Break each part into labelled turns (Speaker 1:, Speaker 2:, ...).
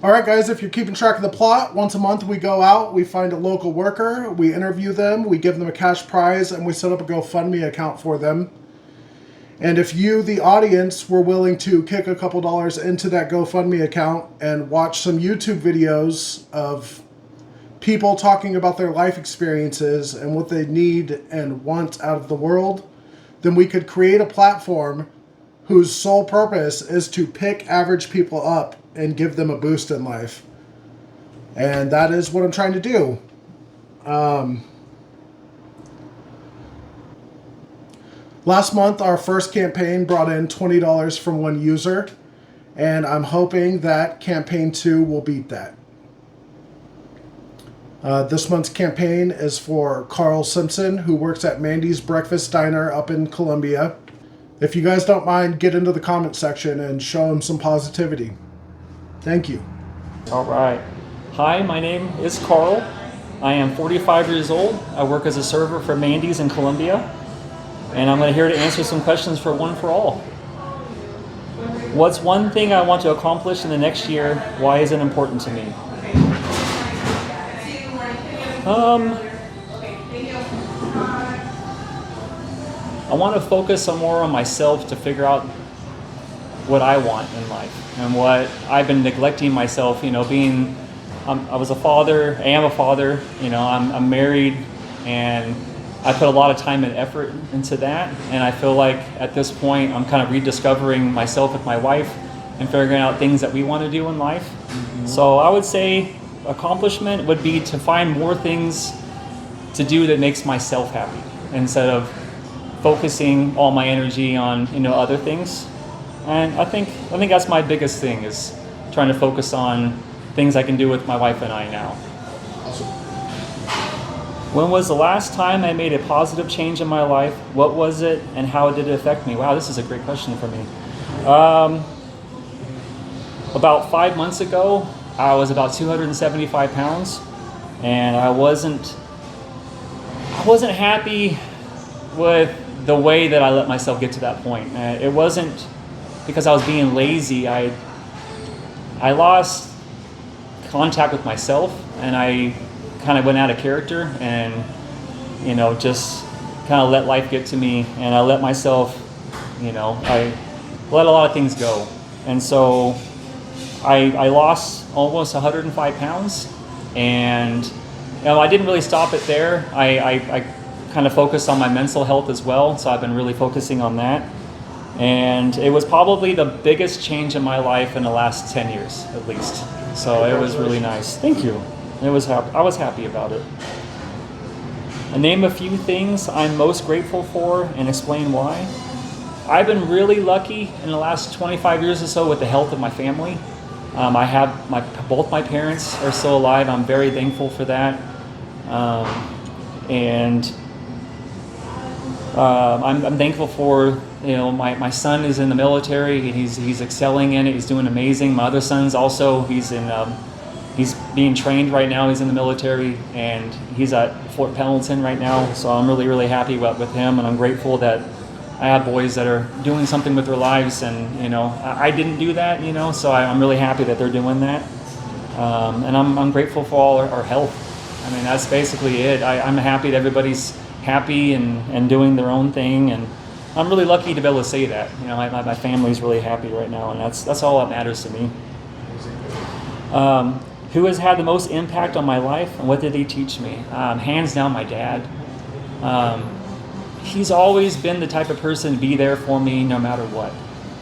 Speaker 1: All right, guys, if you're keeping track of the plot, once a month we go out, we find a local worker, we interview them, we give them a cash prize, and we set up a GoFundMe account for them. And if you, the audience, were willing to kick a couple dollars into that GoFundMe account and watch some YouTube videos of people talking about their life experiences and what they need and want out of the world, then we could create a platform whose sole purpose is to pick average people up and give them a boost in life. And that is what I'm trying to do. Last month, our first campaign brought in $20 from one user, and I'm hoping that campaign 2 will beat that. This month's campaign is for Karl Simpson, who works at Mandy's Breakfast Diner up in Columbia. If you guys don't mind, get into the comment section and show him some positivity. Thank you.
Speaker 2: All right. Hi, my name is Karl. I am 45 years old. I work as a server for Mandy's in Columbia. And I'm here to answer some questions for One for All. What's one thing I want to accomplish in the next year? Why is it important to me? I want to focus some more on myself to figure out what I want in life and what I've been neglecting myself. I was a father. I am a father. I'm married, and I put a lot of time and effort into that. And I feel like at this point, I'm kind of rediscovering myself with my wife and figuring out things that we want to do in life. Mm-hmm. So I would say accomplishment would be to find more things to do that makes myself happy instead of focusing all my energy on other things. And I think that's my biggest thing, is trying to focus on things I can do with my wife and I now.
Speaker 1: Awesome.
Speaker 2: When was the last time I made a positive change in my life? What was it, and how did it affect me? Wow, this is a great question for me. About 5 months ago, I was about 275 pounds, and I wasn't happy with the way that I let myself get to that point. It wasn't because I was being lazy. I lost contact with myself, and I kind of went out of character and just kind of let life get to me, and I let myself I let a lot of things go. And so I lost almost 105 pounds, and I didn't really stop it there. I kind of focused on my mental health as well, so I've been really focusing on that. And it was probably the biggest change in my life in the last 10 years, at least. So it was really nice. Thank you. I was happy about it. I name a few things I'm most grateful for and explain why. I've been really lucky in the last 25 years or so with the health of my family. I have both my parents are still alive. I'm very thankful for that. I'm thankful for my son is in the military, and he's excelling in it. He's doing amazing. My other son's also he's being trained right now. He's in the military, and he's at Fort Pendleton right now. So I'm really happy with him, and I'm grateful that I have boys that are doing something with their lives. And I didn't do that, so I'm really happy that they're doing that. And I'm grateful for all our health. I mean, that's basically it. I'm happy that everybody's happy and doing their own thing, and I'm really lucky to be able to say that. My family's really happy right now, and that's all that matters to me. Who has had the most impact on my life, and what did they teach me? Hands down, my dad. He's always been the type of person to be there for me no matter what.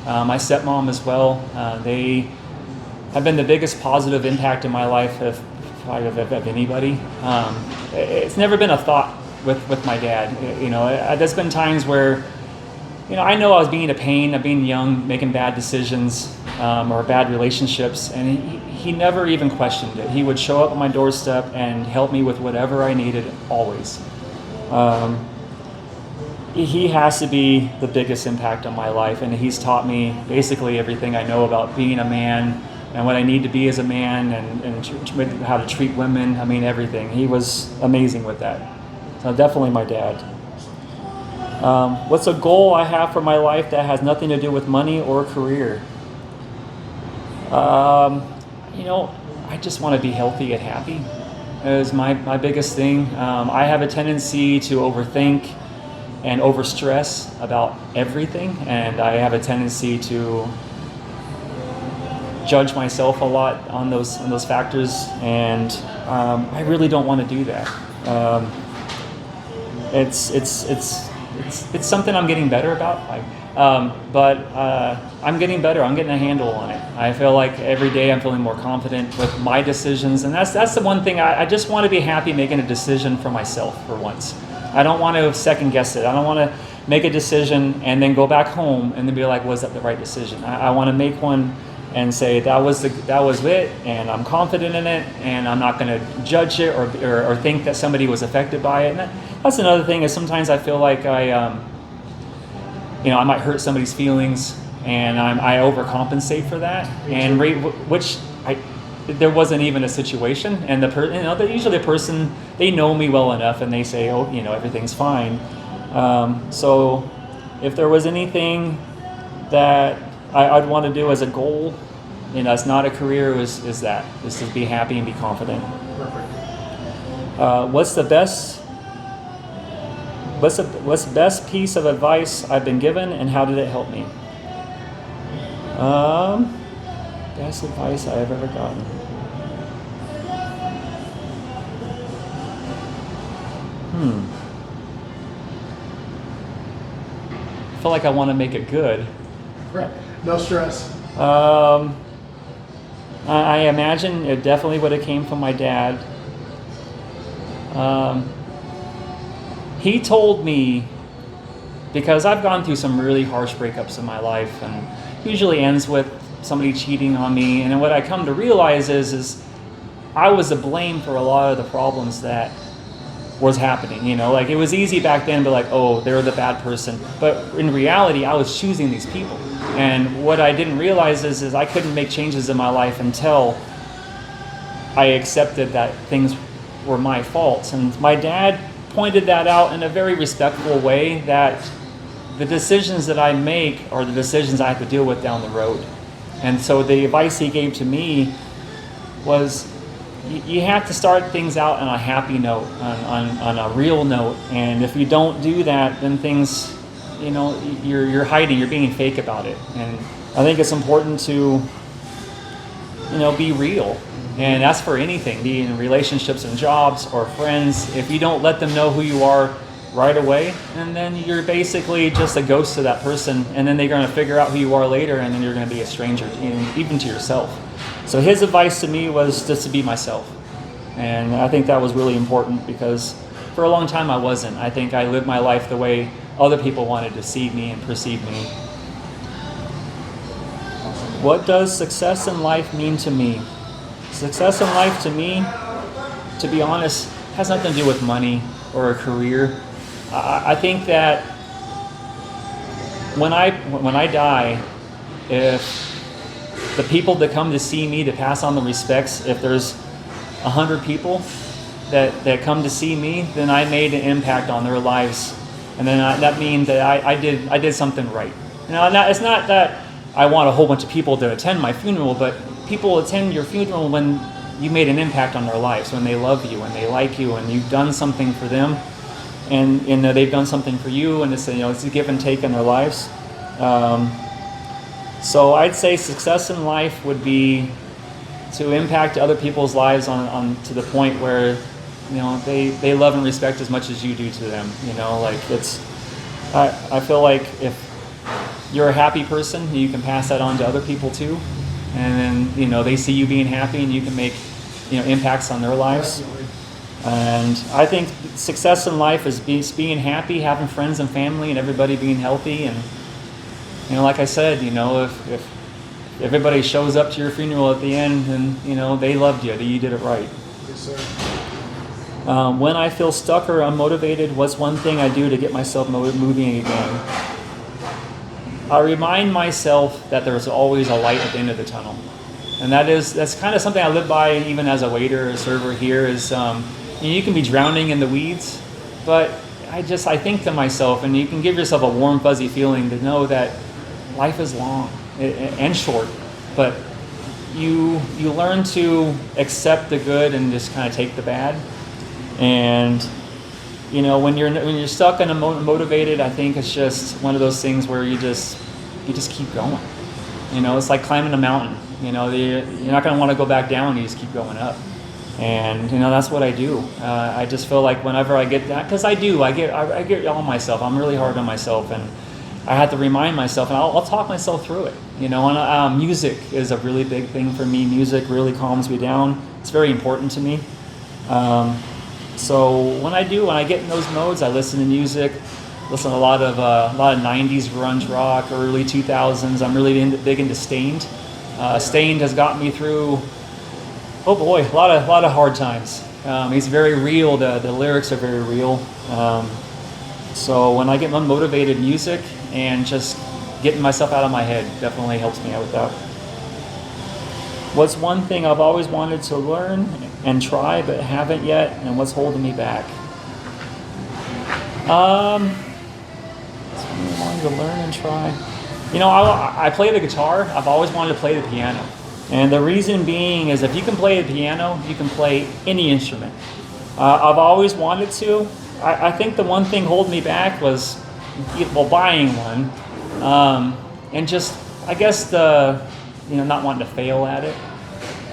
Speaker 2: My stepmom as well. They have been the biggest positive impact in my life of anybody. It's never been a thought with my dad. There's been times where I know I was being a pain, of being young, making bad decisions or bad relationships, and he never even questioned it. He would show up at my doorstep and help me with whatever I needed, always. He has to be the biggest impact on my life, and he's taught me basically everything I know about being a man and what I need to be as a man, and how to treat women. I mean, everything. He was amazing with that. So definitely my dad. What's a goal I have for my life that has nothing to do with money or career? I just want to be healthy and happy. Is my biggest thing. I have a tendency to overthink and overstress about everything, and I have a tendency to judge myself a lot on those factors, and I really don't want to do that. It's something I'm getting better about. But I'm getting better. I'm getting a handle on it. I feel like every day I'm feeling more confident with my decisions, and that's the one thing. I just want to be happy making a decision for myself for once. I don't want to second guess it. I don't want to make a decision and then go back home and then be like, was that the right decision? I want to make one and say that was it, and I'm confident in it, and I'm not going to judge it or think that somebody was affected by it. And that's another thing, is sometimes I feel like I might hurt somebody's feelings, and I overcompensate for that, and there wasn't even a situation, and usually the person, they know me well enough, and they say, oh, everything's fine. So if there was anything that I'd want to do as a goal, it's not a career, is to be happy and be confident.
Speaker 1: Perfect.
Speaker 2: What's the best piece of advice I've been given, and how did it help me? Best advice I have ever gotten. I feel like I want to make it good.
Speaker 1: Right. No stress.
Speaker 2: I imagine it definitely would have came from my dad. He told me, because I've gone through some really harsh breakups in my life, and usually ends with somebody cheating on me, and what I come to realize is I was to blame for a lot of the problems that was happening. Like, it was easy back then to be like, oh, they're the bad person, but in reality I was choosing these people. And what I didn't realize is I couldn't make changes in my life until I accepted that things were my faults. And my dad pointed that out in a very respectful way, that the decisions that I make are the decisions I have to deal with down the road. And so the advice he gave to me was, you have to start things out on a happy note, on a real note. And if you don't do that, then things, you're hiding, you're being fake about it. And I think it's important to, be real. And that's for anything, be in relationships and jobs or friends. If you don't let them know who you are right away, and then you're basically just a ghost to that person, and then they're going to figure out who you are later, and then you're going to be a stranger, even to yourself. So his advice to me was just to be myself. And I think that was really important, because for a long time I wasn't. I think I lived my life the way other people wanted to see me and perceive me. What does success in life mean to me? Success in life to me, to be honest, has nothing to do with money or a career. I think that when I die, if the people that come to see me, to pass on the respects, if there's 100 people that come to see me, then I made an impact on their lives, and then that means that I did something right. It's not that I want a whole bunch of people to attend my funeral, but people attend your funeral when you made an impact on their lives, when they love you and they like you, and you've done something for them, and they've done something for you, and it's a give and take in their lives. So I'd say success in life would be to impact other people's lives on to the point where they love and respect as much as you do to them. I feel like if you're a happy person, you can pass that on to other people too, and then they see you being happy, and you can make impacts on their lives.
Speaker 1: Definitely.
Speaker 2: And I think success in life is being happy, having friends and family, and everybody being healthy. And like I said, if everybody shows up to your funeral at the end, then they loved you, that you did it right.
Speaker 1: Yes, sir.
Speaker 2: When I feel stuck or unmotivated, what's one thing I do to get myself moving again? I remind myself that there's always a light at the end of the tunnel. And that's kind of something I live by even as a waiter, a server here, is you can be drowning in the weeds, but I think to myself, and you can give yourself a warm, fuzzy feeling to know that life is long and short, but you learn to accept the good and just kind of take the bad. And when you're stuck and motivated, I think it's just one of those things where you just keep going. It's like climbing a mountain. You're not going to want to go back down. You just keep going up. And that's what I do. I just feel like whenever I get that, because I get on myself. I'm really hard on myself, and I have to remind myself, and I'll talk myself through it. And music is a really big thing for me. Music really calms me down. It's very important to me. So when I get in those modes, I listen to music. Listen to a lot of 90s grunge rock, early 2000s. I'm really big into Stained. Stained has got me through, oh boy, a lot of hard times. He's very real. The lyrics are very real. So when I get unmotivated, music and just getting myself out of my head definitely helps me out with that. What's one thing I've always wanted to learn and try but haven't yet, and what's holding me back? Something I wanted to learn and try. I play the guitar. I've always wanted to play the piano. And the reason being is if you can play the piano, you can play any instrument. I've always wanted to. I think the one thing holding me back was, buying one. And just, I guess not wanting to fail at it.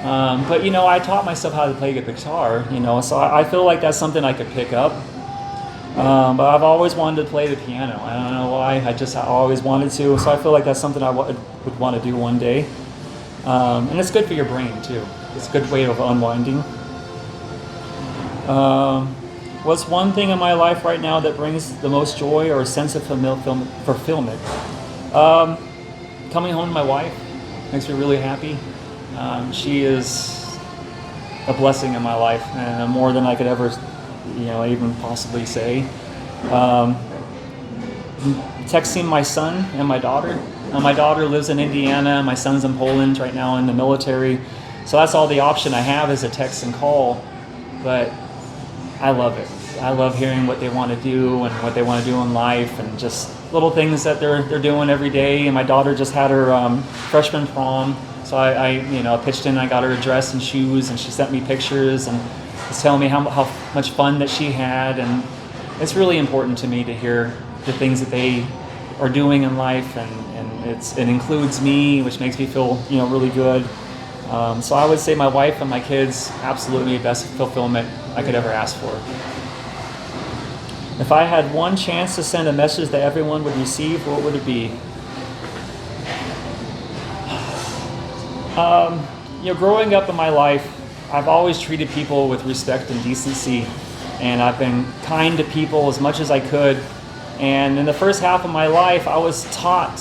Speaker 2: But I taught myself how to play the guitar, so I feel like that's something I could pick up. But I've always wanted to play the piano. I don't know why, I always wanted to, so I feel like that's something I would want to do one day. And it's good for your brain too. It's a good way of unwinding. What's one thing in my life right now that brings the most joy or a sense of fulfillment? Coming home to my wife makes me really happy. She is a blessing in my life, and more than I could ever, even possibly say. Texting my son and my daughter. My daughter lives in Indiana. My son's in Poland right now in the military. So that's all the option I have is a text and call. But I love it. I love hearing what they want to do and what they want to do in life, and just little things that they're doing every day. And my daughter just had her freshman prom. So I pitched in. I got her a dress and shoes, and she sent me pictures and was telling me how much fun that she had. And it's really important to me to hear the things that they are doing in life, and it includes me, which makes me feel really good. So I would say my wife and my kids, absolutely the best fulfillment I could ever ask for. If I had one chance to send a message that everyone would receive, what would it be? Growing up in my life, I've always treated people with respect and decency, and I've been kind to people as much as I could. And in the first half of my life, I was taught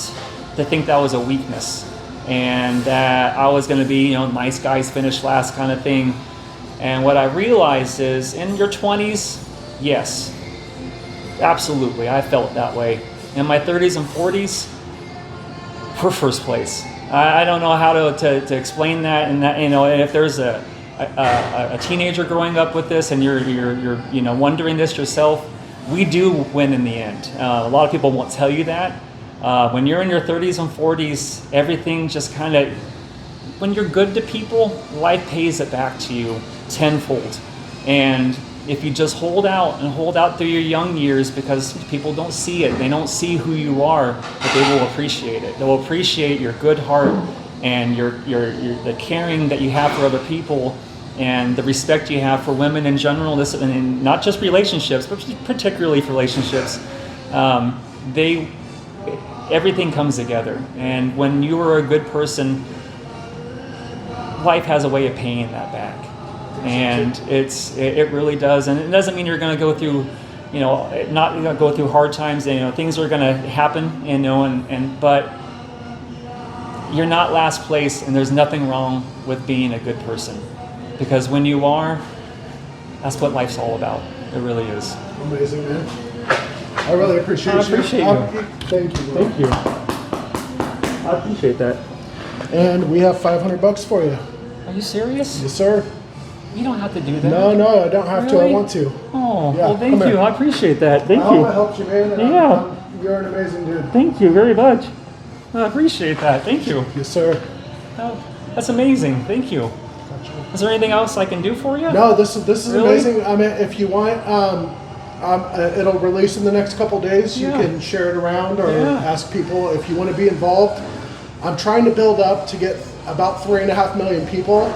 Speaker 2: to think that was a weakness, and that I was going to be, nice guys finish last kind of thing. And what I realized is, in your 20s, yes, absolutely, I felt that way. In my 30s and 40s, we're first place. I don't know how to explain that, and that if there's a teenager growing up with this, and you're wondering this yourself, we do win in the end. A lot of people won't tell you that. When you're in your 30s and 40s, everything just kind of, when you're good to people, life pays it back to you tenfold. And if you just hold out through your young years, because people don't see it, they don't see who you are, but they will appreciate it. They will appreciate your good heart and the caring that you have for other people, and the respect you have for women in general, and not just relationships, but particularly for relationships. Everything comes together. And when you are a good person, life has a way of paying that back. And it really does. And it doesn't mean you're going to go through, not going to go through hard times. Things are going to happen, but you're not last place, and there's nothing wrong with being a good person. Because when you are, that's what life's all about. It really is.
Speaker 1: Amazing, man. I really appreciate you.
Speaker 2: I appreciate you.
Speaker 1: Thank you. Bro.
Speaker 2: Thank you. I appreciate that.
Speaker 1: And we have $500 for you.
Speaker 2: Are you serious?
Speaker 1: Yes, sir.
Speaker 2: You don't have to do that.
Speaker 1: No, I don't have to. I want to.
Speaker 2: Oh,
Speaker 1: yeah,
Speaker 2: well, thank you. I appreciate that. Thank you.
Speaker 1: I hope I helped you, man.
Speaker 2: And
Speaker 1: you're an amazing dude.
Speaker 2: Thank you very much. I appreciate that. Thank you.
Speaker 1: Yes, sir.
Speaker 2: Oh. That's amazing. Thank you. Is there anything else I can do for you?
Speaker 1: No, this is
Speaker 2: Really?
Speaker 1: amazing. I mean, if you want, it'll release in the next couple days. You
Speaker 2: Yeah.
Speaker 1: can share it around or
Speaker 2: Yeah.
Speaker 1: ask people if you want to be involved. I'm trying to build up to get about 3.5 million people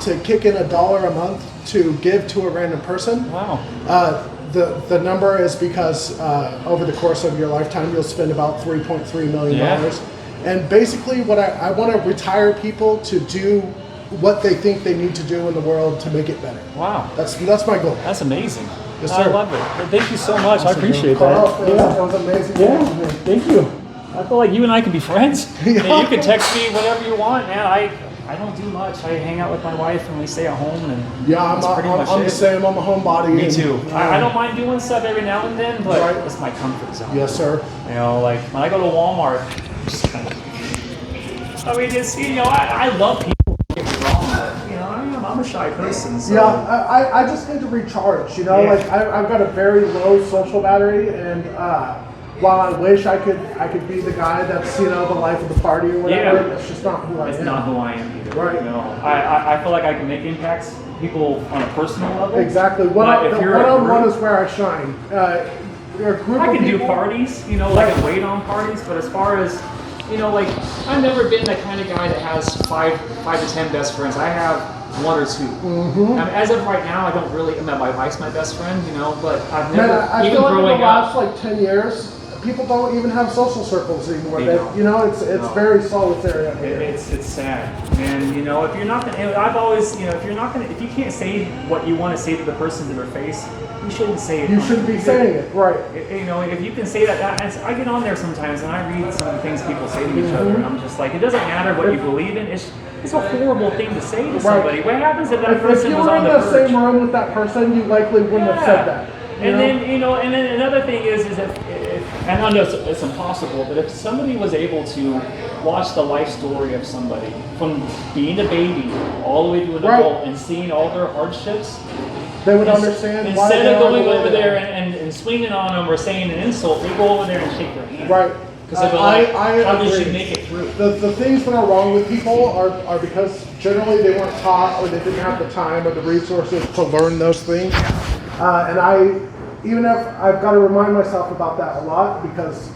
Speaker 1: to kick in $1 a month to give to a random person.
Speaker 2: Wow.
Speaker 1: The number is because over the course of your lifetime, you'll spend about $3.3 million. And basically, what I want to retire people to do what they think they need to do in the world to make it better.
Speaker 2: Wow.
Speaker 1: That's my goal.
Speaker 2: That's amazing.
Speaker 1: Yes,
Speaker 2: I
Speaker 1: sir.
Speaker 2: love it. Well, thank you so much. I appreciate
Speaker 1: Carl,
Speaker 2: that.
Speaker 1: that was amazing.
Speaker 2: Yeah. Thank you. I feel like you and I can be friends.
Speaker 1: Yeah.
Speaker 2: And you can text me whatever you want, man. I don't do much. I hang out with my wife and we stay at home, and
Speaker 1: Yeah,
Speaker 2: that's pretty much
Speaker 1: I'm the
Speaker 2: it.
Speaker 1: same. I'm a homebody.
Speaker 2: Me too. I don't mind doing stuff every now and then, but
Speaker 1: Right.
Speaker 2: it's my comfort zone.
Speaker 1: Yes, sir.
Speaker 2: You know, like when I go to Walmart, just kind of, I mean, it's, you know, I love people. Don't get me wrong, but, you know, I'm a shy person. So.
Speaker 1: Yeah, I just need to recharge. You know,
Speaker 2: Yeah.
Speaker 1: like I've got a very low social battery, and while I wish I could be the guy that's the life of the party or whatever, it's just not who I am.
Speaker 2: It's not who I am either.
Speaker 1: Right.
Speaker 2: You know, I feel like I can make impacts people on a personal level.
Speaker 1: Exactly. One-on-one is where I shine. You're a group
Speaker 2: I
Speaker 1: of
Speaker 2: can do
Speaker 1: people-
Speaker 2: parties, you know, like I wait on parties, but as far as, you know, like I've never been the kind of guy that has five to 10 best friends. I have one or two.
Speaker 1: Mm-hmm.
Speaker 2: As of right now, I don't really. I mean, my wife's my best friend, you know, but I've never.
Speaker 1: Man, I
Speaker 2: even
Speaker 1: feel like in the
Speaker 2: growing
Speaker 1: last
Speaker 2: up,
Speaker 1: like 10 years, people don't even have social circles anymore.
Speaker 2: They
Speaker 1: They,
Speaker 2: don't.
Speaker 1: you know, it's
Speaker 2: No.
Speaker 1: very solitary out here.
Speaker 2: it's sad, and you know, if you're not gonna, I've always, you know, if you can't say what you want to say to the person to their face, you shouldn't say it.
Speaker 1: You shouldn't be saying it, right?
Speaker 2: You know, if you can say that, I get on there sometimes and I read some of the things people say to each other, and I'm just like, it doesn't matter what you believe in. It's a horrible thing to say to somebody. What happens if that
Speaker 1: If
Speaker 2: person
Speaker 1: you
Speaker 2: was
Speaker 1: were
Speaker 2: on
Speaker 1: in
Speaker 2: the
Speaker 1: the
Speaker 2: verge?
Speaker 1: same room with that person, you likely wouldn't have said that.
Speaker 2: And then another thing is if and I know it's impossible, but if somebody was able to watch the life story of somebody from being a baby all the way to an adult and seeing all their hardships,
Speaker 1: they would understand why
Speaker 2: instead
Speaker 1: they
Speaker 2: of
Speaker 1: are
Speaker 2: going
Speaker 1: the way
Speaker 2: over
Speaker 1: they
Speaker 2: there
Speaker 1: are.
Speaker 2: and swinging on them or saying an insult, they go over there and shake their hand.
Speaker 1: Right.
Speaker 2: Because they're like,
Speaker 1: I
Speaker 2: how did
Speaker 1: agree.
Speaker 2: she make it through?
Speaker 1: The things that are wrong with people are because generally they weren't taught or they didn't have the time or the resources to learn those things. Even if I've got to remind myself about that a lot because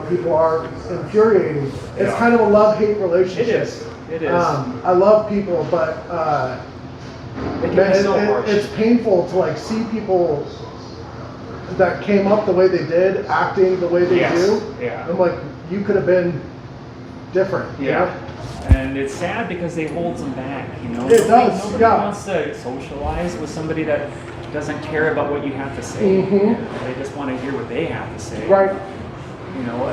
Speaker 1: people are infuriating. It's kind of a love-hate relationship.
Speaker 2: It is.
Speaker 1: I love people, but
Speaker 2: It can be so harsh.
Speaker 1: it's painful to see people that came up the way they did, acting the way they do.
Speaker 2: Yeah.
Speaker 1: I'm like, you could have been different. you know?
Speaker 2: And it's sad because they hold them back, you know.
Speaker 1: It does,
Speaker 2: Nobody
Speaker 1: yeah.
Speaker 2: wants to socialize with somebody that doesn't care about what you have to say.
Speaker 1: Mhm.
Speaker 2: You know, they just want to hear what they have to say.
Speaker 1: Right.
Speaker 2: You know,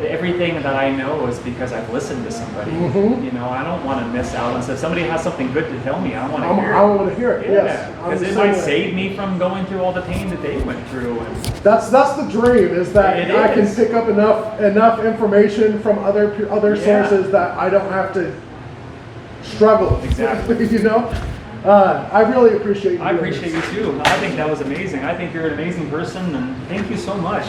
Speaker 2: everything that I know is because I've listened to somebody.
Speaker 1: Mhm.
Speaker 2: You know, I don't want to miss out. And so if somebody has something good to tell me, I want to hear it.
Speaker 1: I want to hear it.
Speaker 2: Yeah,
Speaker 1: Yes. I'm
Speaker 2: because
Speaker 1: the
Speaker 2: it
Speaker 1: same
Speaker 2: might
Speaker 1: way.
Speaker 2: save me from going through all the pain that they went through. And
Speaker 1: That's the dream is that
Speaker 2: It
Speaker 1: I can
Speaker 2: is.
Speaker 1: pick up enough information from other
Speaker 2: Yeah.
Speaker 1: sources that I don't have to struggle.
Speaker 2: Exactly.
Speaker 1: you know, I really appreciate you.
Speaker 2: I
Speaker 1: doing
Speaker 2: appreciate
Speaker 1: this.
Speaker 2: you too. I think that was amazing. I think you're an amazing person, and thank you so much.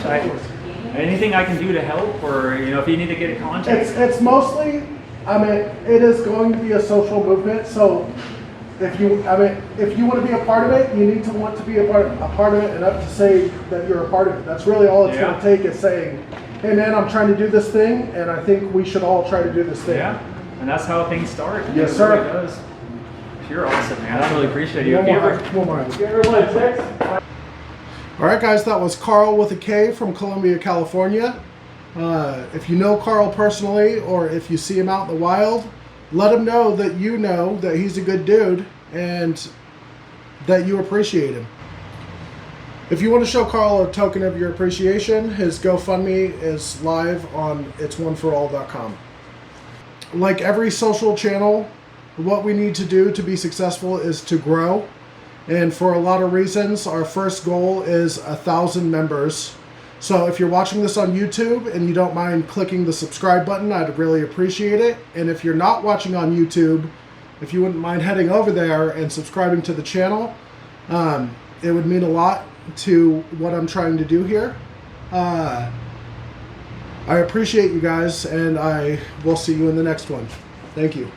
Speaker 2: Anything I can do to help, or if you need to get in contact.
Speaker 1: It's mostly, it is going to be a social movement. So if you want to be a part of it, you need to want to be a part of it enough to say that you're a part of it. That's really all it's going to take is saying, hey man, I'm trying to do this thing, and I think we should all try to do this thing.
Speaker 2: Yeah, and that's how things start.
Speaker 1: Yes,
Speaker 2: It
Speaker 1: sir.
Speaker 2: really does. You're awesome, man. I really appreciate you.
Speaker 1: One
Speaker 2: If you
Speaker 1: more.
Speaker 2: ever want to text.
Speaker 1: All right, guys, that was Karl with a K from Columbia, California. If you know Karl personally, or if you see him out in the wild, let him know that he's a good dude and that you appreciate him. If you want to show Karl a token of your appreciation, his GoFundMe is live on ItsOneForAll.com. Like every social channel, what we need to do to be successful is to grow. And for a lot of reasons, our first goal is 1,000 members. So if you're watching this on YouTube and you don't mind clicking the subscribe button, I'd really appreciate it. And if you're not watching on YouTube, if you wouldn't mind heading over there and subscribing to the channel, it would mean a lot to what I'm trying to do here. I appreciate you guys, and I will see you in the next one. Thank you.